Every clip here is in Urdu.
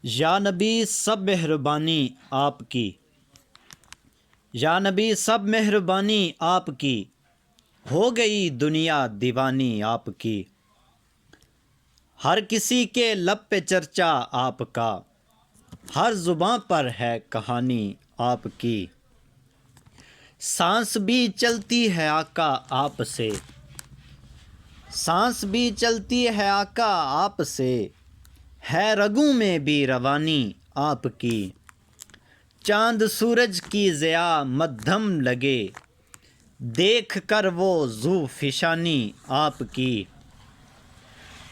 یا نبی سب مہربانی آپ کی، یا نبی سب مہربانی آپ کی، ہو گئی دنیا دیوانی آپ کی۔ ہر کسی کے لب پہ چرچا آپ کا، ہر زباں پر ہے کہانی آپ کی۔ سانس بھی چلتی ہے آقا آپ سے، سانس بھی چلتی ہے آقا آپ سے، ہے رگوں میں بھی روانی آپ کی۔ چاند سورج کی ضیاء مدھم لگے، دیکھ کر وہ ذو فشانی آپ کی۔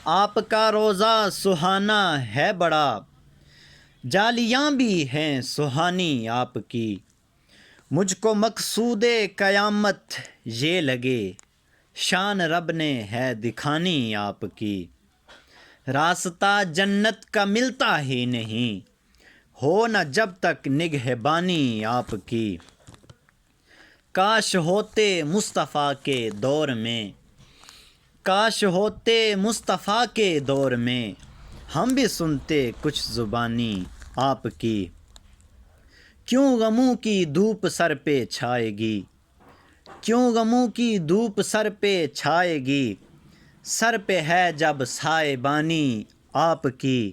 آپ کا روضہ سہانا ہے بڑا، جالیاں بھی ہیں سہانی آپ کی۔ مجھ کو مقصود قیامت یہ لگے، شان رب نے ہے دکھانی آپ کی۔ راستہ جنت کا ملتا ہی نہیں، ہو نہ جب تک نگہبانی آپ کی۔ کاش ہوتے مصطفیٰ کے دور میں، کاش ہوتے مصطفیٰ کے دور میں، ہم بھی سنتے کچھ زبانی آپ کی۔ کیوں غموں کی دھوپ سر پہ چھائے گی، کیوں غموں کی دھوپ سر پہ چھائے گی، سر پہ ہے جب سائے بانی آپ کی۔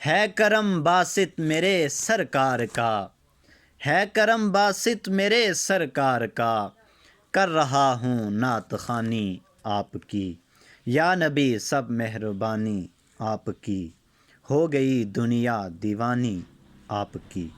ہے کرم باسط میرے سرکار کا، ہے کرم باسط میرے سرکار کا، کر رہا ہوں نعت خوانی آپ کی۔ یا نبی سب مہربانی آپ کی، ہو گئی دنیا دیوانی آپ کی۔